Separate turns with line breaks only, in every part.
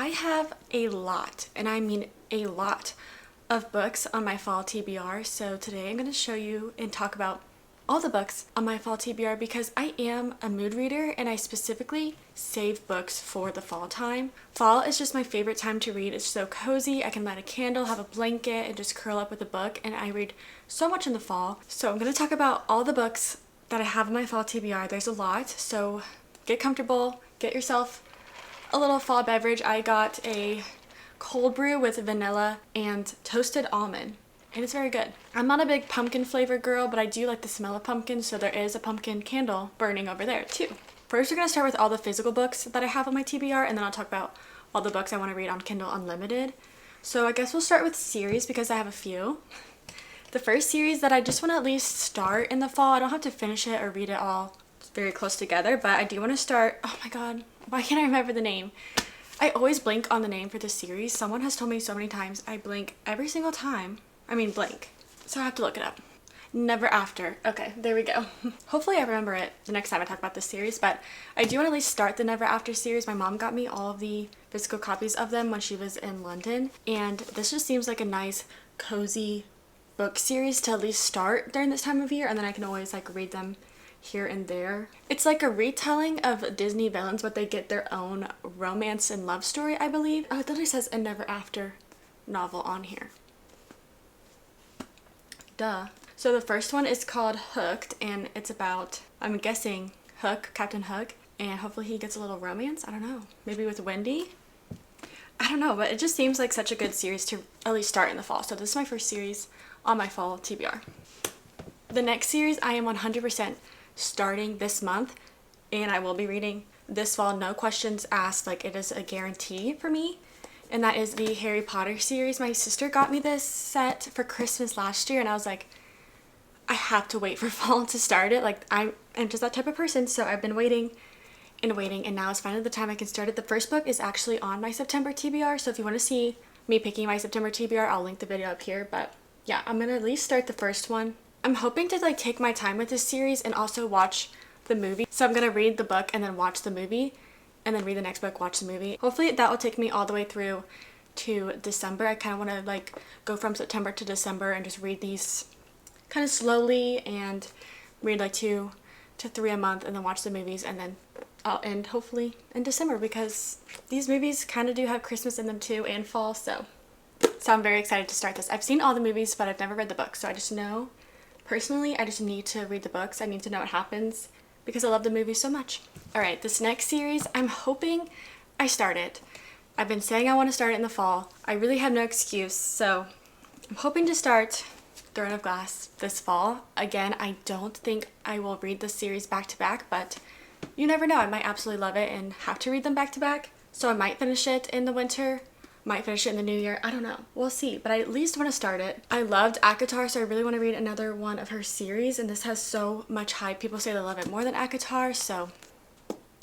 I have a lot, and I mean a lot, of books on my fall TBR. So today I'm going to show you and talk about all the books on my fall TBR because I am a mood reader and I specifically save books for the fall time. Fall is just my favorite time to read. It's so cozy. I can light a candle, have a blanket, and just curl up with a book, and I read so much in the fall. So I'm going to talk about all the books that I have in my fall TBR. There's a lot, so get comfortable, get yourself a little fall beverage. I got a cold brew with vanilla and toasted almond, and it's very good. I'm not a big pumpkin flavor girl, but I do like the smell of pumpkin, so there is a pumpkin candle burning over there too. First, we're going to start with all the physical books that I have on my TBR, and then I'll talk about all the books I want to read on Kindle Unlimited. So I guess we'll start with series because I have a few. The first series that I just want to at least start in the fall, I don't have to finish it or read it all very close together, but I do want to start, oh my god, why can't I remember the name? I always blank on the name for this series. Someone has told me so many times I blank every single time. I mean blank. So I have to look it up. Never After. Okay, there we go. Hopefully I remember it the next time I talk about this series, but I do want to at least start the Never After series. My mom got me all of the physical copies of them when she was in London, and this just seems like a nice, cozy book series to at least start during this time of year, and then I can always like read them here and there. It's like a retelling of Disney villains, but they get their own romance and love story, I believe. Oh, it literally says a Never After novel on here. Duh. So the first one is called Hooked, and it's about, I'm guessing, Hook, Captain Hook, and hopefully he gets a little romance. I don't know. Maybe with Wendy? I don't know, but it just seems like such a good series to at least start in the fall. So this is my first series on my fall TBR. The next series I am 100% starting this month, and I will be reading this fall, no questions asked. Like, it is a guarantee for me, and that is the Harry Potter series. My sister got me this set for Christmas last year, and I was like, I have to wait for fall to start it. Like, I'm just that type of person, so I've been waiting and waiting, and now it's finally the time I can start it. The first book is actually on my September TBR, so if you want to see me picking my September TBR, I'll link the video up here. But yeah, I'm gonna at least start the first one. I'm hoping to like take my time with this series and also watch the movie. So I'm gonna read the book and then watch the movie, and then read the next book, watch the movie. Hopefully that will take me all the way through to December. I kind of want to like go from September to December and just read these kind of slowly and read like 2 to 3 a month, and then watch the movies, and then I'll end hopefully in December because these movies kind of do have Christmas in them too, and fall. So I'm very excited to start this. I've seen all the movies, but I've never read the book, so I just know personally I just need to read the books. I need to know what happens because I love the movies so much. Alright, this next series, I'm hoping I start it. I've been saying I want to start it in the fall. I really have no excuse, so I'm hoping to start Throne of Glass this fall. Again, I don't think I will read this series back to back, but you never know. I might absolutely love it and have to read them back to back. So I might finish it in the winter, might finish it in the new year. I don't know. We'll see, but I at least want to start it. I loved ACOTAR, so I really want to read another one of her series, and this has so much hype. People say they love it more than ACOTAR, so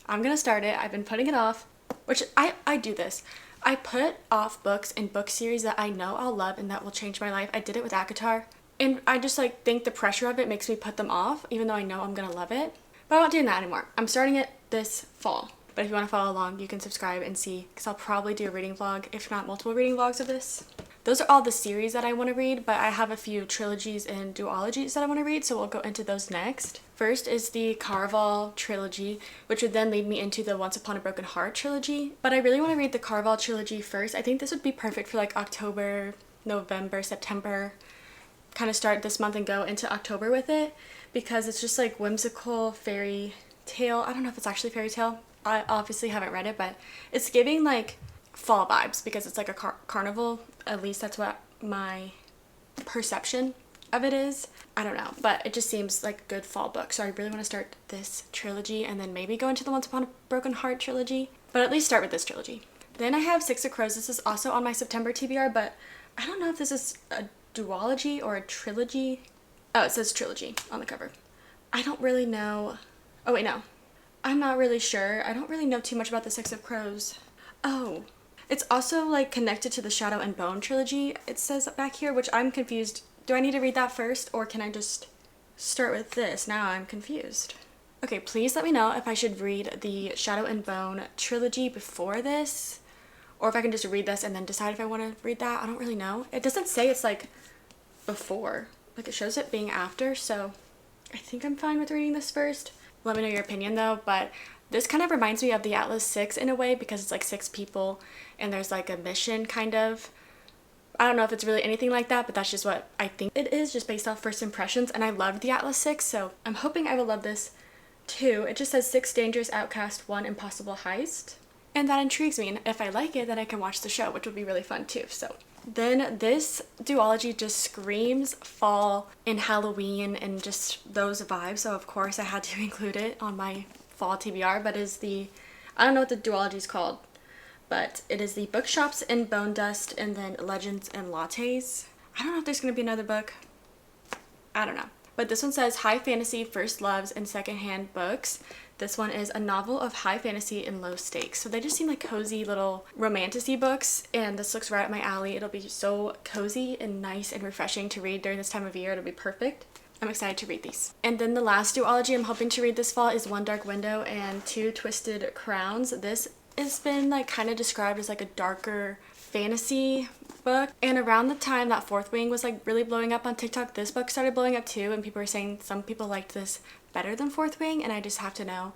I'm gonna start it. I've been putting it off, which I do this. I put off books and book series that I know I'll love and that will change my life. I did it with ACOTAR, and I just like think the pressure of it makes me put them off, even though I know I'm gonna love it. But I'm not doing that anymore. I'm starting it this fall. But if you want to follow along, you can subscribe and see, because I'll probably do a reading vlog, if not multiple reading vlogs of this. Those are all the series that I want to read, but I have a few trilogies and duologies that I want to read, so we'll go into those next. First is the Carval Trilogy, which would then lead me into the Once Upon a Broken Heart trilogy. But I really want to read the Carval Trilogy first. I think this would be perfect for like October, November, September. Kind of start this month and go into October with it, because it's just like whimsical fairy tale. I don't know if it's actually fairy tale. I obviously haven't read it, but it's giving like fall vibes because it's like a carnival. At least that's what my perception of it is. I don't know, but it just seems like a good fall book. So I really want to start this trilogy and then maybe go into the Once Upon a Broken Heart trilogy, but at least start with this trilogy. Then I have Six of Crows. This is also on my September TBR, but I don't know if this is a duology or a trilogy. Oh, it says trilogy on the cover. I don't really know. Oh wait, no. I'm not really sure. I don't really know too much about the Six of Crows. Oh, it's also like connected to the Shadow and Bone trilogy, it says back here, which I'm confused. Do I need to read that first, or can I just start with this? Now I'm confused. Okay, please let me know if I should read the Shadow and Bone trilogy before this, or if I can just read this and then decide if I want to read that. I don't really know. It doesn't say it's like before, like it shows it being after, so I think I'm fine with reading this first. Let me know your opinion though, but this kind of reminds me of the Atlas 6 in a way, because it's like 6 people and there's like a mission kind of. I don't know if it's really anything like that, but that's just what I think it is, just based off first impressions, and I loved the Atlas 6, so I'm hoping I will love this too. It just says 6 dangerous outcasts, 1 impossible heist, and that intrigues me, and if I like it, then I can watch the show, which would be really fun too. So then this duology just screams fall and Halloween and just those vibes, so of course I had to include it on my fall TBR. But is the, I don't know what the duology is called, but it is the Bookshops in Bone Dust and then Legends and Lattes. I don't know if there's going to be another book. I don't know. But this one says high fantasy, first loves, and secondhand books. This one is a novel of high fantasy and low stakes. So they just seem like cozy little romantic-y books, and this looks right up my alley. It'll be so cozy and nice and refreshing to read during this time of year. It'll be perfect. I'm excited to read these. And then the last duology I'm hoping to read this fall is One Dark Window and Two Twisted Crowns. This has been like kind of described as like a darker fantasy book, and around the time that Fourth Wing was like really blowing up on TikTok, this book started blowing up too, and people were saying some people liked this better than Fourth Wing, and I just have to know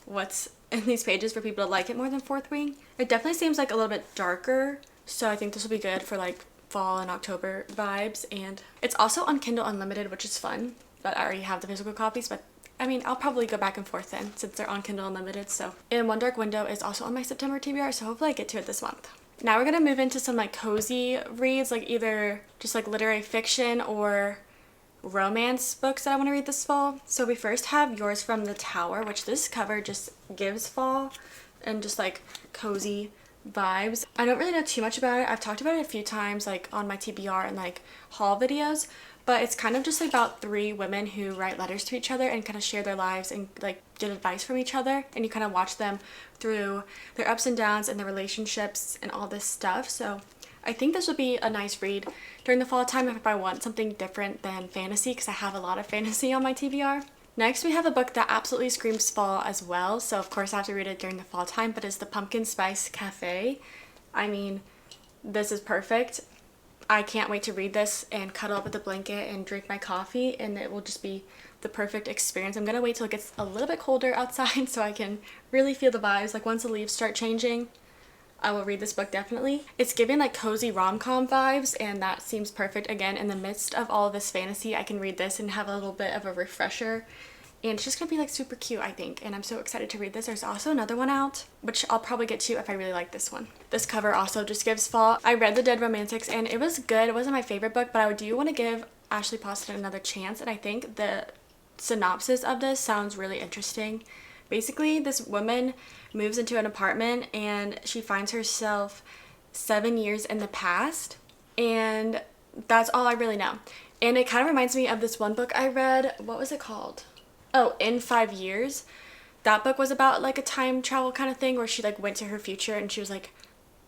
what's in these pages for people to like it more than Fourth Wing. It definitely seems like a little bit darker, so I think this will be good for like fall and October vibes. And it's also on Kindle Unlimited, which is fun, but I already have the physical copies, but I mean, I'll probably go back and forth then since they're on Kindle Unlimited. So, and One Dark Window is also on my September TBR, so hopefully I get to it this month. Now we're gonna move into some like cozy reads, like either just like literary fiction or romance books that I want to read this fall. So we first have Yours from the Tower, which this cover just gives fall and just like cozy vibes. I don't really know too much about it. I've talked about it a few times like on my TBR and like haul videos, but it's kind of just about 3 women who write letters to each other and kind of share their lives and like get advice from each other, and you kind of watch them through their ups and downs and their relationships and all this stuff. So I think this would be a nice read during the fall time if I want something different than fantasy, because I have a lot of fantasy on my TBR. Next, we have a book that absolutely screams fall as well, so of course I have to read it during the fall time, but it's The Pumpkin Spice Cafe. I mean, this is perfect. I can't wait to read this and cuddle up with a blanket and drink my coffee, and it will just be the perfect experience. I'm gonna wait till it gets a little bit colder outside so I can really feel the vibes. Like once the leaves start changing, I will read this book definitely. It's giving like cozy rom-com vibes, and that seems perfect. Again, in the midst of all of this fantasy, I can read this and have a little bit of a refresher, and it's just gonna be like super cute, I think, and I'm so excited to read this. There's also another one out, which I'll probably get to if I really like this one. This cover also just gives fall. I read The Dead Romantics and it was good. It wasn't my favorite book, but I do want to give Ashley Poston another chance, and I think the synopsis of this sounds really interesting. Basically, this woman moves into an apartment and she finds herself 7 years in the past, and that's all I really know. And it kind of reminds me of this one book I read. What was it called? Oh, In 5 Years. That book was about like a time travel kind of thing where she like went to her future and she was like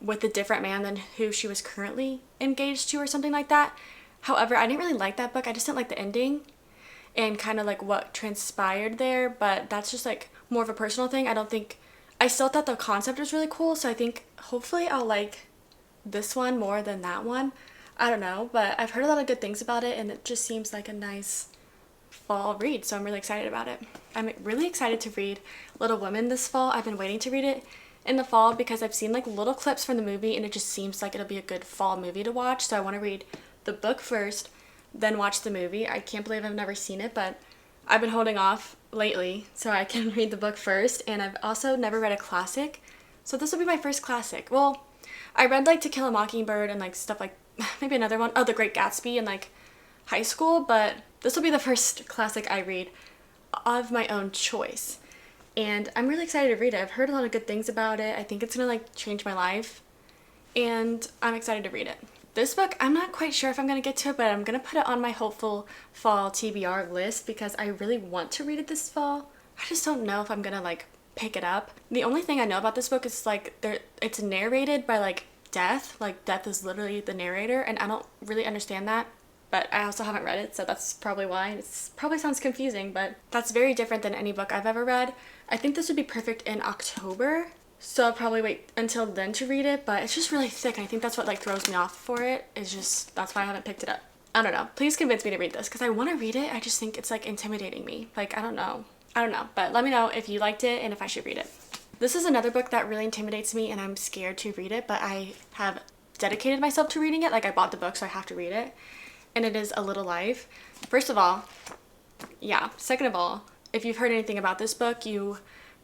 with a different man than who she was currently engaged to or something like that. However, I didn't really like that book. I just didn't like the ending and kind of like what transpired there, but that's just like more of a personal thing. I still thought the concept was really cool, so I think hopefully I'll like this one more than that one. I don't know, but I've heard a lot of good things about it, and it just seems like a nice fall read, so I'm really excited about it. I'm really excited to read Little Women this fall. I've been waiting to read it in the fall because I've seen like little clips from the movie, and it just seems like it'll be a good fall movie to watch, so I want to read the book first, then watch the movie. I can't believe I've never seen it, but I've been holding off lately so I can read the book first, and I've also never read a classic, so this will be my first classic. Well, I read like To Kill a Mockingbird and like stuff like maybe another one, The Great Gatsby in like high school, but this will be the first classic I read of my own choice, and I'm really excited to read it. I've heard a lot of good things about it. I think it's gonna like change my life, and I'm excited to read it. This book, I'm not quite sure if I'm going to get to it, but I'm going to put it on my hopeful fall TBR list because I really want to read it this fall. I just don't know if I'm going to like pick it up. The only thing I know about this book is like it's narrated by like Death. Like Death is literally the narrator, and I don't really understand that, but I also haven't read it, so that's probably why. It probably sounds confusing, but that's very different than any book I've ever read. I think this would be perfect in October. So I'll probably wait until then to read it, but it's just really thick. And I think that's what like throws me off for it. It's just, that's why I haven't picked it up. I don't know. Please convince me to read this because I want to read it. I just think it's like intimidating me. Like, I don't know. But let me know if you liked it and if I should read it. This is another book that really intimidates me and I'm scared to read it, but I have dedicated myself to reading it. Like, I bought the book, so I have to read it. And it is A Little Life. First of all, yeah. Second of all, if you've heard anything about this book, you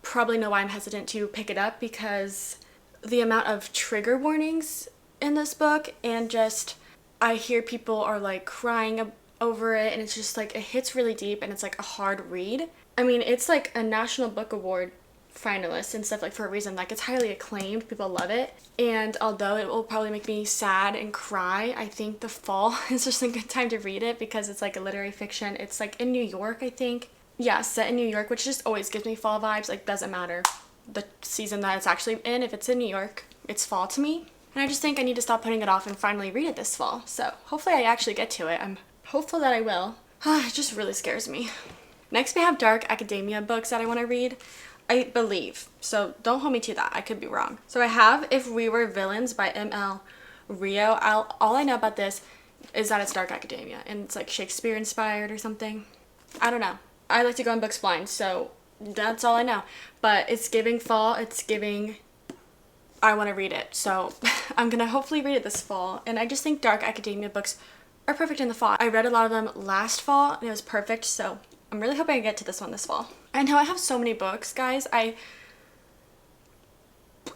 probably know why I'm hesitant to pick it up, because the amount of trigger warnings in this book, and just I hear people are like crying over it, and it's just like it hits really deep and it's like a hard read. I mean, it's like a National Book Award finalist and stuff, like for a reason. Like, it's highly acclaimed, people love it, and although it will probably make me sad and cry, I think the fall is just a good time to read it because it's like a literary fiction. It's like in New York, I think. Yeah, set in New York, which just always gives me fall vibes. Like, doesn't matter the season that it's actually in. If it's in New York, it's fall to me. And I just think I need to stop putting it off and finally read it this fall. So hopefully I actually get to it. I'm hopeful that I will. It just really scares me. Next, we have dark academia books that I want to read, I believe. So don't hold me to that. I could be wrong. So I have If We Were Villains by M.L. Rio. All I know about this is that it's dark academia and it's like Shakespeare inspired or something. I don't know. I like to go on books blind, so that's all I know. But it's giving fall. It's giving I want to read it. So I'm going to hopefully read it this fall. And I just think dark academia books are perfect in the fall. I read a lot of them last fall and it was perfect. So I'm really hoping I get to this one this fall. I know I have so many books, guys. I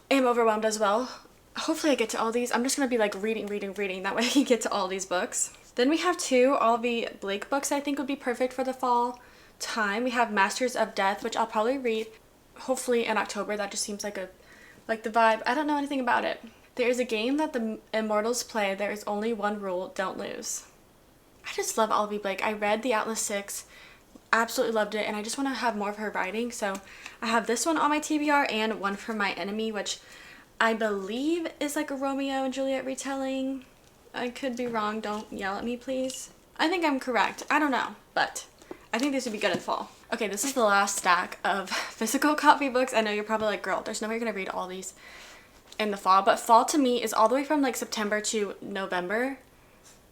am overwhelmed as well. Hopefully I get to all these. I'm just going to be like reading. That way I can get to all these books. Then we have two Olivia Blake books I think would be perfect for the fall time. We have Masters of Death, which I'll probably read hopefully in October. That just seems like the vibe. I don't know anything about it. There is a game that the immortals play. There is only one rule: don't lose. I just love Olivia Blake. I read The Atlas 6, absolutely loved it, and I just want to have more of her writing. So I have this one on my TBR and One for My Enemy, which I believe is like a Romeo and Juliet retelling. I could be wrong. Don't yell at me, please. I think I'm correct. I don't know, but I think this would be good in fall. Okay, this is the last stack of physical copy books. I know you're probably like, girl, there's no way you're gonna read all these in the fall, but fall to me is all the way from like September to November.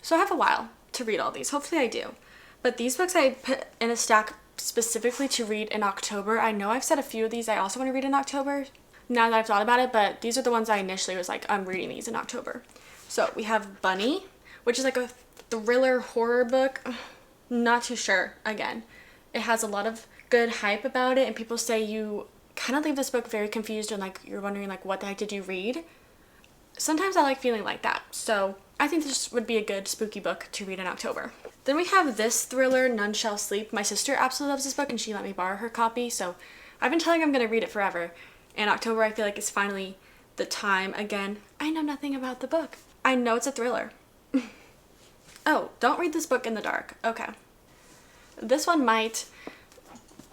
So I have a while to read all these. Hopefully I do. But these books I put in a stack specifically to read in October. I know I've said a few of these I also want to read in October now that I've thought about it, but these are the ones I initially was like, I'm reading these in October. So we have Bunny, which is like a thriller horror book. Not too sure, again. It has a lot of good hype about it, and people say you kind of leave this book very confused and like you're wondering like, what the heck did you read? Sometimes I like feeling like that, so I think this would be a good spooky book to read in October. Then we have this thriller, None Shall Sleep. My sister absolutely loves this book and she let me borrow her copy, so I've been telling her I'm going to read it forever. And October I feel like is finally the time. Again, I know nothing about the book. I know it's a thriller. Oh, don't read this book in the dark. Okay. This one might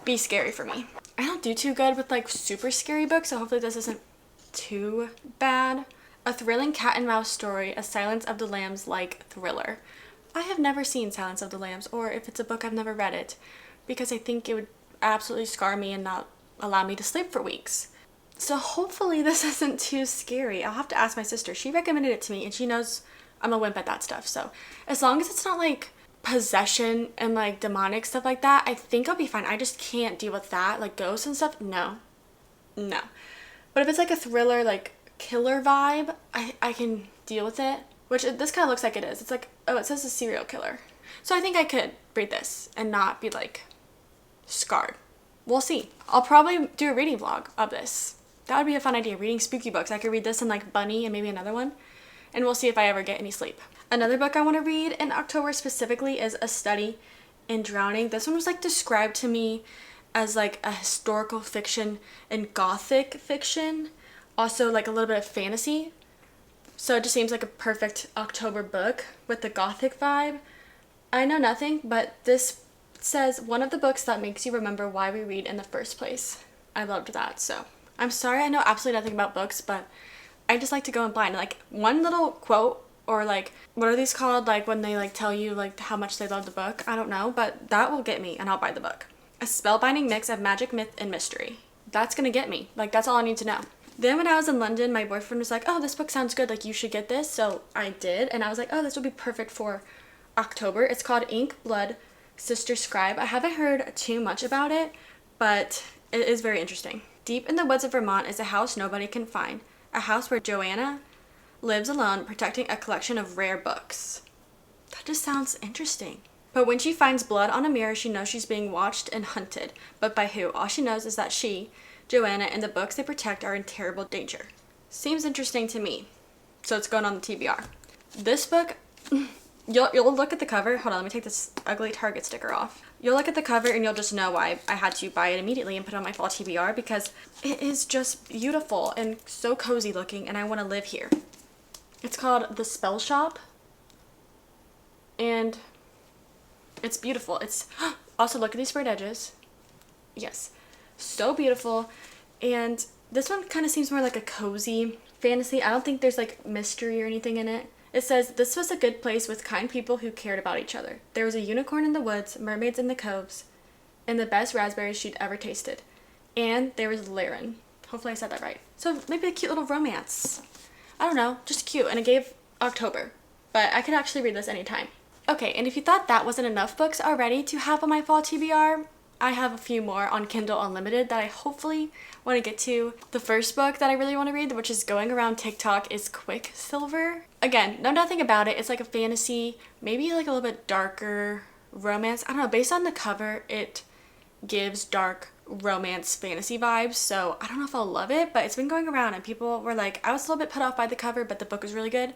be scary for me. I don't do too good with like super scary books, so hopefully this isn't too bad. A thrilling cat and mouse story, a Silence of the Lambs-like thriller. I have never seen Silence of the Lambs, or if it's a book, I've never read it, because I think it would absolutely scar me and not allow me to sleep for weeks. So hopefully this isn't too scary. I'll have to ask my sister. She recommended it to me and she knows I'm a wimp at that stuff. So as long as it's not like possession and like demonic stuff like that, I think I'll be fine. I just can't deal with that, like ghosts and stuff. No. But if it's like a thriller, like killer vibe, I can deal with it. Which this kind of looks like it is. It's like, oh, it says a serial killer. So I think I could read this and not be like scarred. We'll see. I'll probably do a reading vlog of this. That would be a fun idea, reading spooky books. I could read this and like Bunny and maybe another one. And we'll see if I ever get any sleep. Another book I want to read in October specifically is A Study in Drowning. This one was like described to me as like a historical fiction and gothic fiction. Also like a little bit of fantasy. So it just seems like a perfect October book with the gothic vibe. I know nothing, but this says one of the books that makes you remember why we read in the first place. I loved that. So I'm sorry I know absolutely nothing about books, but I just like to go in blind. Like one little quote or like, what are these called? Like when they like tell you like how much they love the book. I don't know, but that will get me and I'll buy the book. A spellbinding mix of magic, myth, and mystery. That's gonna get me. Like that's all I need to know. Then when I was in London, my boyfriend was like, oh, this book sounds good, like you should get this. So I did, and I was like, oh, this would be perfect for October. It's called Ink, Blood, Scribe. I haven't heard too much about it, but it is very interesting. Deep in the woods of Vermont is a house nobody can find. A house where Joanna lives alone, protecting a collection of rare books. That just sounds interesting. But when she finds blood on a mirror, she knows she's being watched and hunted. But by who? All she knows is that she, Joanna, and the books they protect are in terrible danger. Seems interesting to me. So it's going on the TBR. This book, you'll look at the cover. Hold on, let me take this ugly Target sticker off. You'll look at the cover and you'll just know why I had to buy it immediately and put it on my fall TBR, because it is just beautiful and so cozy looking, and I want to live here. It's called The Spell Shop, and it's beautiful. It's also, look at these sprayed edges. Yes, so beautiful. And this one kind of seems more like a cozy fantasy. I don't think there's like mystery or anything in it. It says, this was a good place with kind people who cared about each other. There was a unicorn in the woods, mermaids in the coves, and the best raspberries she'd ever tasted. And there was Laren. Hopefully I said that right. So maybe a cute little romance. I don't know, just cute. And it gave October, but I could actually read this anytime. Okay, and if you thought that wasn't enough books already to have on my fall TBR, I have a few more on Kindle Unlimited that I hopefully want to get to. The first book that I really want to read, which is going around TikTok, is Quicksilver. Again, know nothing about it. It's like a fantasy, maybe like a little bit darker romance. I don't know, based on the cover, it gives dark romance fantasy vibes, so I don't know if I'll love it, but it's been going around and people were like, I was a little bit put off by the cover, but the book was really good.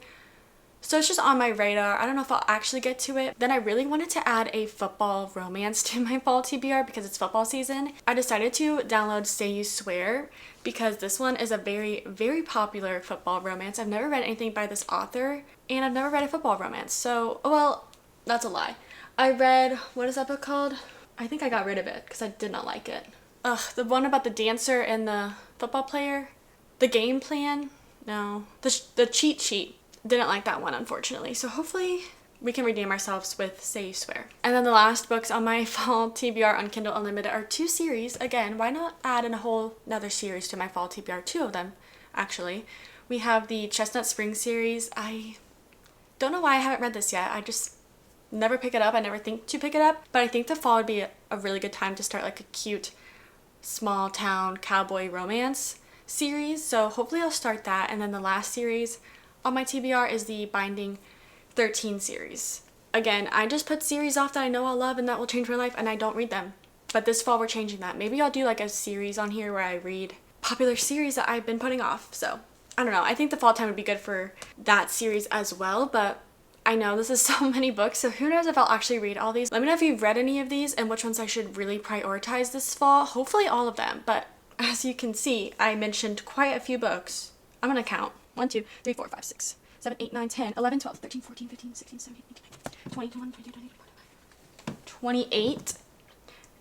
So it's just on my radar. I don't know if I'll actually get to it. Then I really wanted to add a football romance to my fall TBR because it's football season. I decided to download Say You Swear because this one is a very, very popular football romance. I've never read anything by this author, and I've never read a football romance. So, well, that's a lie. I read, what is that book called? I think I got rid of it because I did not like it. Ugh, the one about the dancer and the football player? The game plan? No. The cheat sheet. Didn't like that one, unfortunately. So hopefully we can redeem ourselves with Say You Swear. And then the last books on my fall TBR on Kindle Unlimited are 2 series. Again, why not add in a whole another series to my fall TBR? 2 of them, actually. We have the Chestnut Spring series. I don't know why I haven't read this yet. I just never pick it up. I never think to pick it up. But I think the fall would be a really good time to start like a cute small town cowboy romance series. So hopefully I'll start that. And then the last series on my TBR is the Binding 13 series. Again, I just put series off that I know I'll love and that will change my life, and I don't read them. But this fall we're changing that. Maybe I'll do like a series on here where I read popular series that I've been putting off. So I don't know. I think the fall time would be good for that series as well, but I know this is so many books, so who knows if I'll actually read all these. Let me know if you've read any of these and which ones I should really prioritize this fall. Hopefully all of them, but as you can see, I mentioned quite a few books. I'm gonna count. 1, 2, 3, 4, 5, 6, 7, 8, 9, 10, 11, 12, 13, 14, 15, 16, 17, 18, 19, 20, 21, 22, 23, 24, 28,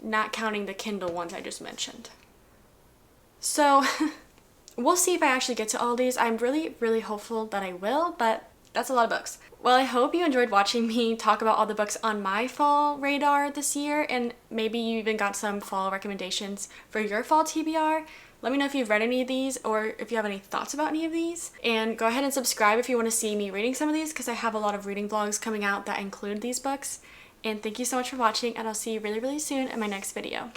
not counting the Kindle ones I just mentioned. So we'll see if I actually get to all these. I'm really, really hopeful that I will, but that's a lot of books. Well, I hope you enjoyed watching me talk about all the books on my fall radar this year, and maybe you even got some fall recommendations for your fall TBR. Let me know if you've read any of these or if you have any thoughts about any of these. And go ahead and subscribe if you want to see me reading some of these, because I have a lot of reading vlogs coming out that include these books. And thank you so much for watching, and I'll see you really, really soon in my next video.